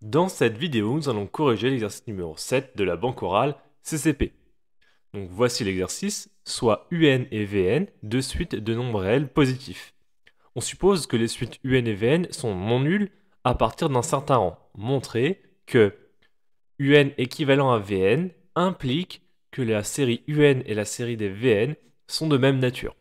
Dans cette vidéo, nous allons corriger l'exercice numéro 7 de la banque orale CCP. Donc voici l'exercice, soit UN et VN, deux suites de nombres réels positifs. On suppose que les suites UN et VN sont non nulles à partir d'un certain rang. Montrer que UN équivalent à VN implique que la série UN et la série des VN sont de même nature.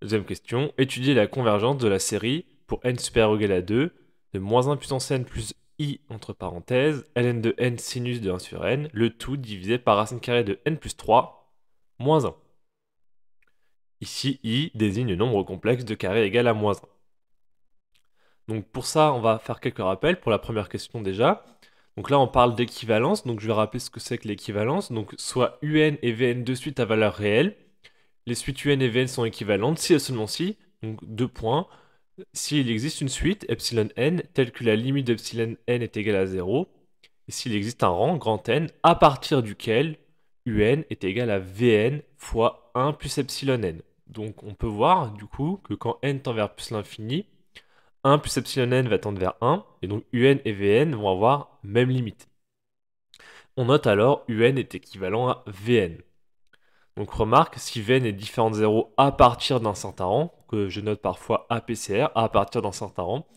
Deuxième question, étudier la convergence de la série pour n supérieur ou égal à 2 de moins 1 puissance n plus i entre parenthèses, ln de n sinus de 1 sur n, le tout divisé par racine carrée de n plus 3, moins 1. Ici, i désigne le nombre complexe de carré égal à moins 1. Donc pour ça, on va faire quelques rappels pour la première question déjà. Donc là, on parle d'équivalence, donc je vais rappeler ce que c'est que l'équivalence. Donc soit un et vn de suite à valeur réelle. Les suites un et vn sont équivalentes si et seulement si, donc deux points, s'il existe une suite, epsilon n, telle que la limite d'epsilon n est égale à 0, et s'il existe un rang, grand N, à partir duquel un est égal à Vn fois 1 plus epsilon n. Donc on peut voir du coup que quand n tend vers plus l'infini, 1 plus epsilon n va tendre vers 1, et donc un et Vn vont avoir même limite. On note alors un est équivalent à Vn. Donc remarque, si Vn est différent de 0 à partir d'un certain rang, que je note parfois APCR, à partir d'un certain rang,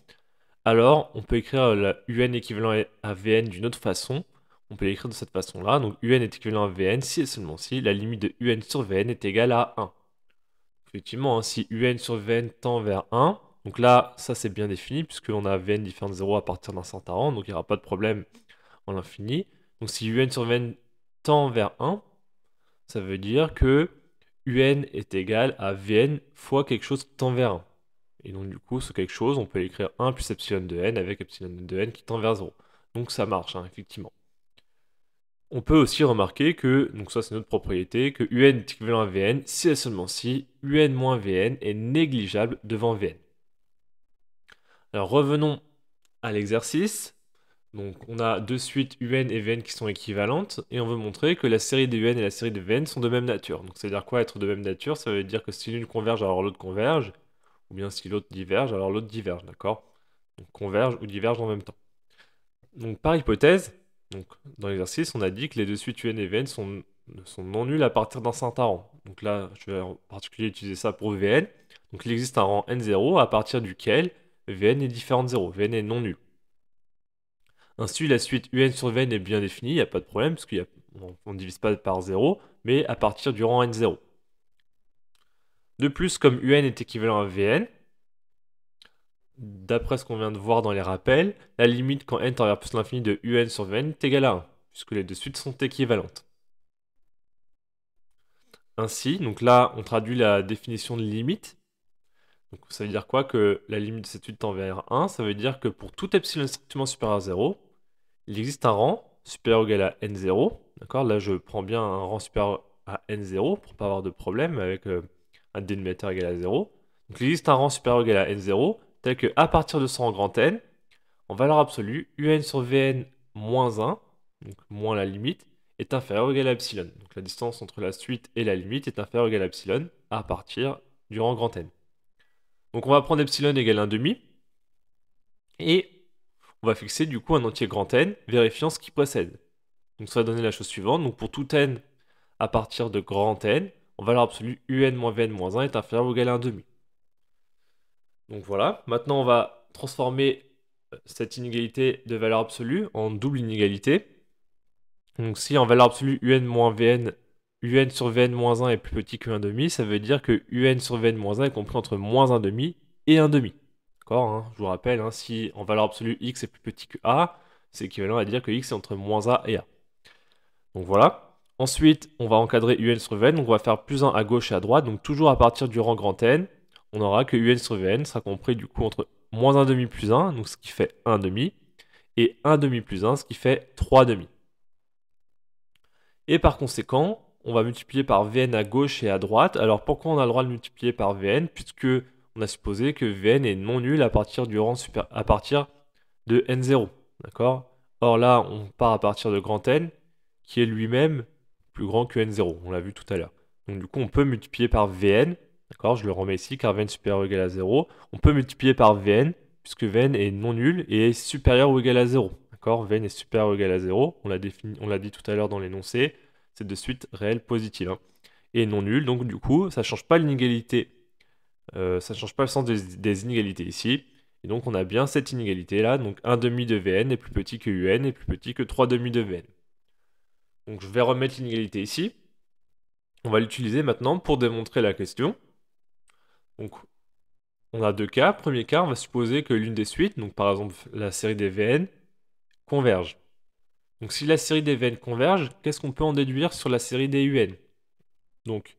alors on peut écrire la un équivalent à Vn d'une autre façon. On peut l'écrire de cette façon-là. Donc un est équivalent à Vn si et seulement si la limite de un sur Vn est égale à 1. Effectivement, hein, si un sur Vn tend vers 1, donc là, ça c'est bien défini, puisqu'on a Vn différent de 0 à partir d'un certain rang, donc il n'y aura pas de problème en l'infini. Donc si un sur Vn tend vers 1, ça veut dire que un est égal à Vn fois quelque chose qui tend vers 1. Et donc du coup, ce quelque chose, on peut écrire 1 plus epsilon de n avec epsilon de n qui tend vers 0. Donc ça marche, hein, effectivement. On peut aussi remarquer que, donc ça c'est notre propriété, que un est équivalent à Vn si et seulement si un moins Vn est négligeable devant Vn. Alors revenons à l'exercice. Donc on a deux suites un et Vn qui sont équivalentes, et on veut montrer que la série de un et la série de Vn sont de même nature. Donc ça veut dire quoi être de même nature? Ça veut dire que si l'une converge, alors l'autre converge, ou bien si l'autre diverge, alors l'autre diverge, d'accord? Donc converge ou diverge en même temps. Donc par hypothèse, donc, dans l'exercice, on a dit que les deux suites un et Vn sont non nulles à partir d'un certain rang. Donc là, je vais en particulier utiliser ça pour Vn. Donc il existe un rang n0 à partir duquel Vn est différent de 0, Vn est non nul. Ainsi, la suite un sur Vn est bien définie, il n'y a pas de problème, parce qu'on ne divise pas par 0, mais à partir du rang n0. De plus, comme un est équivalent à Vn, d'après ce qu'on vient de voir dans les rappels, la limite quand n tend vers plus l'infini de un sur Vn est égale à 1, puisque les deux suites sont équivalentes. Ainsi, donc là, on traduit la définition de limite. Donc ça veut dire quoi? Que la limite de cette suite tend vers 1, ça veut dire que pour tout epsilon strictement supérieur à 0, il existe un rang supérieur ou égal à n0. D'accord? Là, je prends bien un rang supérieur à n0 pour ne pas avoir de problème avec un dénominateur égal à 0. Donc il existe un rang supérieur ou égal à n0, tel que à partir de ce rang grand N, en valeur absolue, un sur Vn moins 1, donc moins la limite, est inférieur ou égal à epsilon. Donc la distance entre la suite et la limite est inférieure ou égal à epsilon à partir du rang grand N. Donc on va prendre epsilon égale 1,5, et on va fixer du coup un entier grand N, vérifiant ce qui précède. Donc ça va donner la chose suivante. Donc pour tout n à partir de grand N, en valeur absolue, un moins Vn moins 1 est inférieur ou égal à 1,5. Donc voilà, maintenant on va transformer cette inégalité de valeur absolue en double inégalité. Donc si en valeur absolue un moins Vn, un sur Vn moins 1 est plus petit que 1,5, ça veut dire que un sur Vn moins 1 est compris entre moins 1,5 et 1,5. D'accord, hein, je vous rappelle, hein, si en valeur absolue x est plus petit que a, c'est équivalent à dire que x est entre moins a et a. Donc voilà. Ensuite, on va encadrer un sur Vn, donc on va faire plus 1 à gauche et à droite, donc toujours à partir du rang grand N, on aura que un sur Vn sera compris du coup entre moins 1,5 plus 1, donc ce qui fait 1,5, et 1,5 plus 1, ce qui fait 3,5. Et par conséquent, on va multiplier par Vn à gauche et à droite. Alors pourquoi on a le droit de multiplier par Vn? Puisque on a supposé que Vn est non nul à partir du rang à partir de n0. D'accord? Or là, on part à partir de grand N, qui est lui-même plus grand que n0. On l'a vu tout à l'heure. Donc du coup, on peut multiplier par Vn. D'accord? Je le remets ici, car Vn supérieur ou égal à 0. On peut multiplier par Vn, puisque Vn est non nul et est supérieur ou égal à 0. D'accord? Vn est supérieur ou égal à 0. On l'a dit tout à l'heure dans l'énoncé. C'est de suite réelle positive, hein. Et non nul, donc du coup, ça ne change pas l'inégalité. Ça ne change pas le sens des inégalités ici. Et donc on a bien cette inégalité-là. Donc 1 demi de Vn est plus petit que Un est plus petit que 3 demi de Vn. Donc je vais remettre l'inégalité ici. On va l'utiliser maintenant pour démontrer la question. Donc on a deux cas. Premier cas, on va supposer que l'une des suites, donc par exemple la série des Vn, converge. Donc si la série des Vn converge, qu'est-ce qu'on peut en déduire sur la série des Un? Donc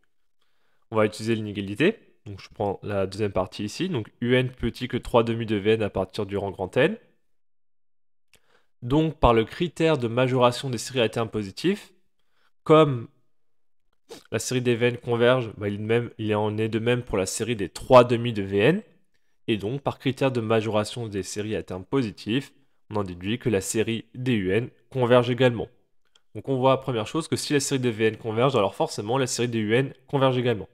on va utiliser l'inégalité. Donc je prends la deuxième partie ici. Donc Un plus petit que 3 demi de Vn à partir du rang grand N. Donc par le critère de majoration des séries à termes positifs, comme la série des Vn converge, il en est de même pour la série des 3 demi de Vn. Et donc par critère de majoration des séries à termes positifs, on en déduit que la série des Un converge également. Donc on voit, première chose, que si la série des Vn converge, alors forcément la série des Un converge également.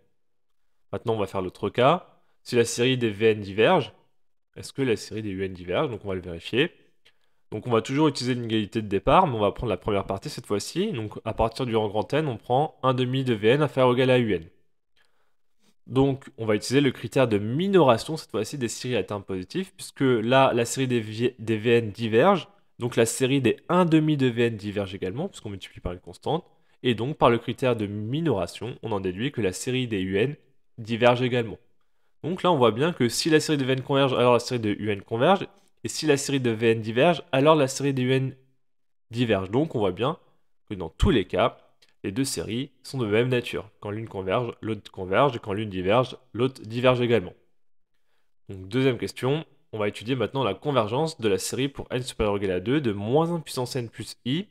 Maintenant on va faire l'autre cas. Si la série des Vn diverge, est-ce que la série des Un diverge? Donc on va le vérifier. Donc on va toujours utiliser l'inégalité de départ, mais on va prendre la première partie cette fois-ci. Donc à partir du rang grand N, on prend 1 demi de Vn inférieur ou égal à Un. Donc on va utiliser le critère de minoration cette fois-ci des séries à termes positifs, puisque là la série des Vn diverge, donc la série des 1 demi de Vn diverge également, puisqu'on multiplie par une constante, et donc par le critère de minoration, on en déduit que la série des Un diverge également. Donc là on voit bien que si la série de Vn converge, alors la série de Un converge, et si la série de Vn diverge, alors la série des Un diverge. Donc on voit bien que dans tous les cas, les deux séries sont de même nature. Quand l'une converge, l'autre converge, et quand l'une diverge, l'autre diverge également. Donc deuxième question, on va étudier maintenant la convergence de la série pour n supérieur ou égal à 2 de moins 1 puissance n plus i,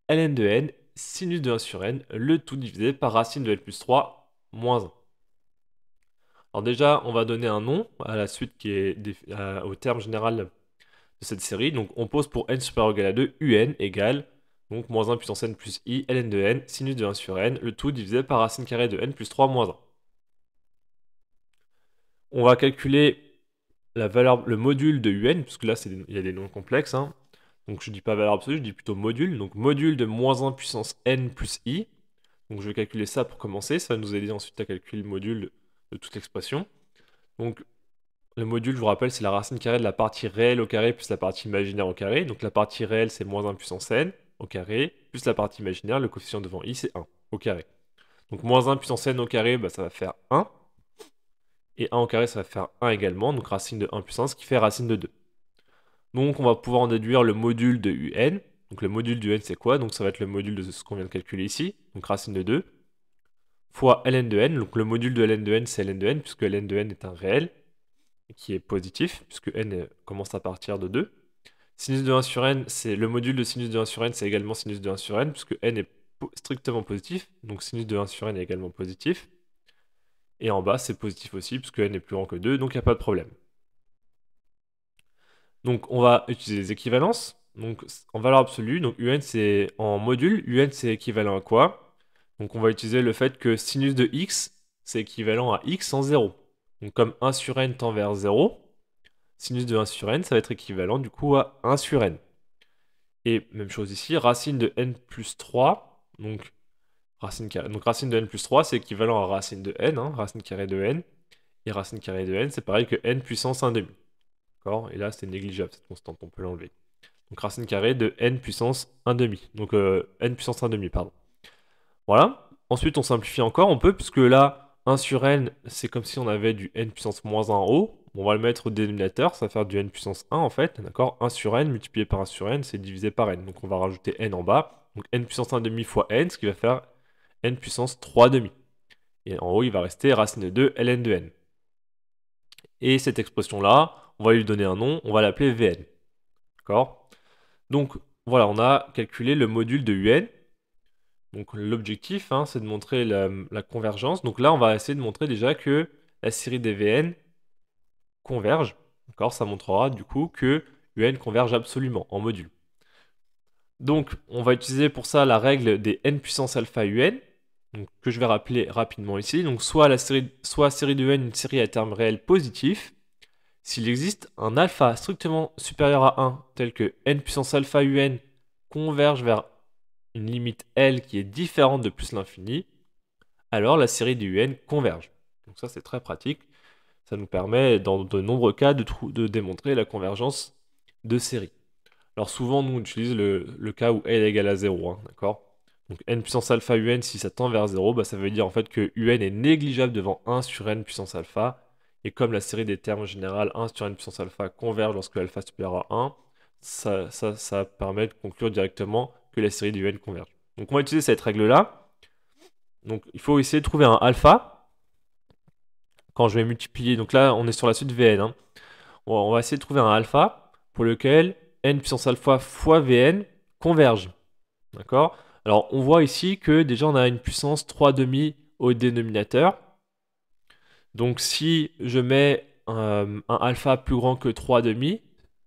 ln de n, sinus de 1 sur n, le tout divisé par racine de n plus 3, moins 1. Alors déjà, on va donner un nom à la suite qui est au terme général de cette série. Donc on pose pour n supérieur ou égal à 2, un égale donc moins 1 puissance n plus i, ln de n, sinus de 1 sur n, le tout divisé par racine carrée de n plus 3 moins 1. On va calculer la valeur, le module de un, puisque là il y a des noms complexes, hein. Donc je dis pas valeur absolue, je dis plutôt module. Donc module de moins 1 puissance n plus i. Donc je vais calculer ça pour commencer, ça va nous aider ensuite à calculer le module de toute l'expression. Donc le module, je vous rappelle, c'est la racine carrée de la partie réelle au carré plus la partie imaginaire au carré. Donc la partie réelle, c'est moins 1 puissance n au carré, plus la partie imaginaire, le coefficient devant i, c'est 1 au carré. Donc moins 1 puissance n au carré, ça va faire 1. Et 1 au carré, ça va faire 1 également, donc racine de 1 puissance, qui fait racine de 2. Donc on va pouvoir en déduire le module de un. Donc le module du n, c'est quoi? Donc ça va être le module de ce qu'on vient de calculer ici, donc racine de 2, fois ln de n. Donc le module de ln de n, c'est ln de n, puisque ln de n est un réel, qui est positif, puisque n commence à partir de 2. Sinus de 1 sur n, c'est le module de sinus de 1 sur n, c'est également sinus de 1 sur n, puisque n est strictement positif, donc sinus de 1 sur n est également positif. Et en bas, c'est positif aussi, puisque n est plus grand que 2, donc il n'y a pas de problème. Donc on va utiliser les équivalences. Donc en valeur absolue, donc un c'est en module, un c'est équivalent à quoi? Donc on va utiliser le fait que sinus de x, c'est équivalent à x en 0. Donc comme 1 sur n tend vers 0, sinus de 1 sur n, ça va être équivalent du coup à 1 sur n. Et même chose ici, racine de n plus 3, donc racine de n plus 3, c'est équivalent à racine de n, hein, racine carrée de n. Et racine carrée de n, c'est pareil que n puissance 1 demi. D'accord? Et là, c'est négligeable cette constante, on peut l'enlever. Donc racine carrée de n puissance 1 demi. Donc n puissance 1 demi, pardon. Voilà. Ensuite, on simplifie encore, on peut, puisque là, 1 sur n, c'est comme si on avait du n puissance moins 1 en haut. On va le mettre au dénominateur, ça va faire du n puissance 1 en fait. D'accord? 1 sur n multiplié par 1 sur n, c'est divisé par n. Donc on va rajouter n en bas. Donc n puissance 1 demi fois n, ce qui va faire n puissance 3 demi. Et en haut, il va rester racine de 2 ln de n. Et cette expression-là, on va lui donner un nom, on va l'appeler Vn. D'accord? Donc voilà, on a calculé le module de Un. Donc l'objectif, hein, c'est de montrer la convergence. Donc là, on va essayer de montrer déjà que la série des Vn converge. D'accord? Ça montrera du coup que Un converge absolument en module. Donc on va utiliser pour ça la règle des n puissance alpha Un, donc, que je vais rappeler rapidement ici. Donc soit série de Un une série à terme réel positif, S'il existe un alpha strictement supérieur à 1, tel que n puissance alpha un converge vers une limite L qui est différente de plus l'infini, alors la série des UN converge. Donc ça c'est très pratique. Ça nous permet dans de nombreux cas de démontrer la convergence de séries. Alors souvent nous on utilise le cas où L est égal à 0, hein, d'accord? Donc n puissance alpha un, si ça tend vers 0, bah, ça veut dire en fait que un est négligeable devant 1 sur n puissance alpha. Et comme la série des termes générales 1 sur n puissance alpha converge lorsque alpha est supérieur à 1, ça permet de conclure directement que la série des un converge. Donc on va utiliser cette règle-là. Donc il faut essayer de trouver un alpha quand je vais multiplier. Donc là on est sur la suite Vn, hein. On va essayer de trouver un alpha pour lequel n puissance alpha fois Vn converge. D'accord? Alors, on voit ici que déjà on a une puissance 3,5 au dénominateur. Donc, si je mets un alpha plus grand que 3,5,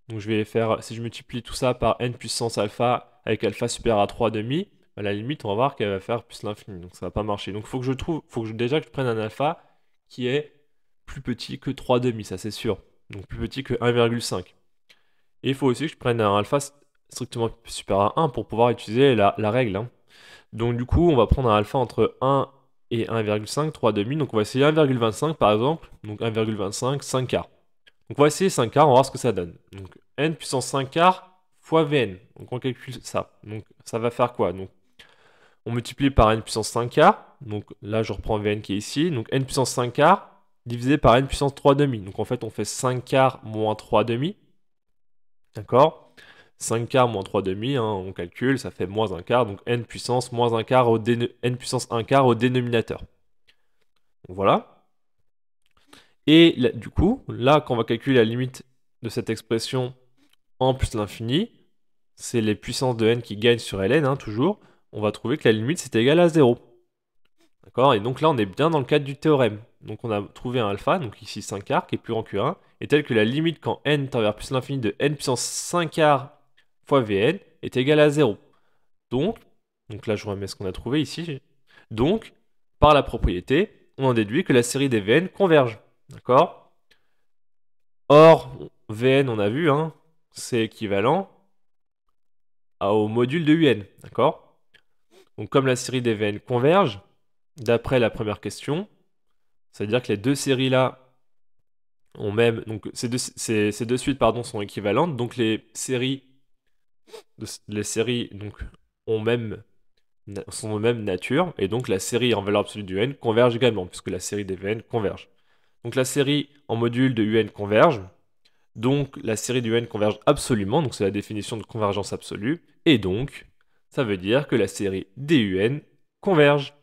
donc je vais faire, si je multiplie tout ça par n puissance alpha avec alpha supérieur à 3,5, à la limite, on va voir qu'elle va faire plus l'infini. Donc, ça va pas marcher. Donc, il faut que déjà que je prenne un alpha qui est plus petit que 3,5, ça c'est sûr. Donc, plus petit que 1,5. Et il faut aussi que je prenne un alpha strictement supérieur à 1 pour pouvoir utiliser la règle, hein. Donc du coup, on va prendre un alpha entre 1 et 1,5, 3,5. Donc on va essayer 1,25 par exemple. Donc 1,25, 5 quarts. Donc on va essayer 5 quarts, on va voir ce que ça donne. Donc n puissance 5 quarts fois Vn. Donc on calcule ça. Donc ça va faire quoi? Donc on multiplie par n puissance 5 quarts. Donc là, je reprends Vn qui est ici. Donc n puissance 5 quarts divisé par n puissance 3,5. Donc en fait, on fait 5 quarts moins 3,5. D'accord? 5 quarts moins 3,5, hein, on calcule, ça fait moins 1 quart, donc n puissance moins 1 quart n puissance 1 quart au dénominateur. Donc voilà. Et là, du coup, là, quand on va calculer la limite de cette expression en plus l'infini, c'est les puissances de n qui gagnent sur ln, hein, toujours, on va trouver que la limite c'est égal à 0. D'accord? Et donc là, on est bien dans le cadre du théorème. Donc on a trouvé un alpha, donc ici 5 quarts, qui est plus grand que 1, et tel que la limite quand n tend vers plus l'infini de n puissance 5 quarts fois Vn est égal à 0. Donc là je remets ce qu'on a trouvé ici. Donc, par la propriété, on en déduit que la série des Vn converge. D'accord? Or, Vn, on a vu, hein, c'est équivalent au module de Un. D'accord? Donc comme la série des Vn converge, d'après la première question, c'est-à-dire que les deux séries-là ont même... Donc ces deux suites pardon, sont équivalentes, donc les séries donc, sont de même nature, et donc la série en valeur absolue du n converge également, puisque la série des Vn converge. Donc la série en module de Un converge, donc la série du n converge absolument, donc c'est la définition de convergence absolue, et donc ça veut dire que la série des Un converge.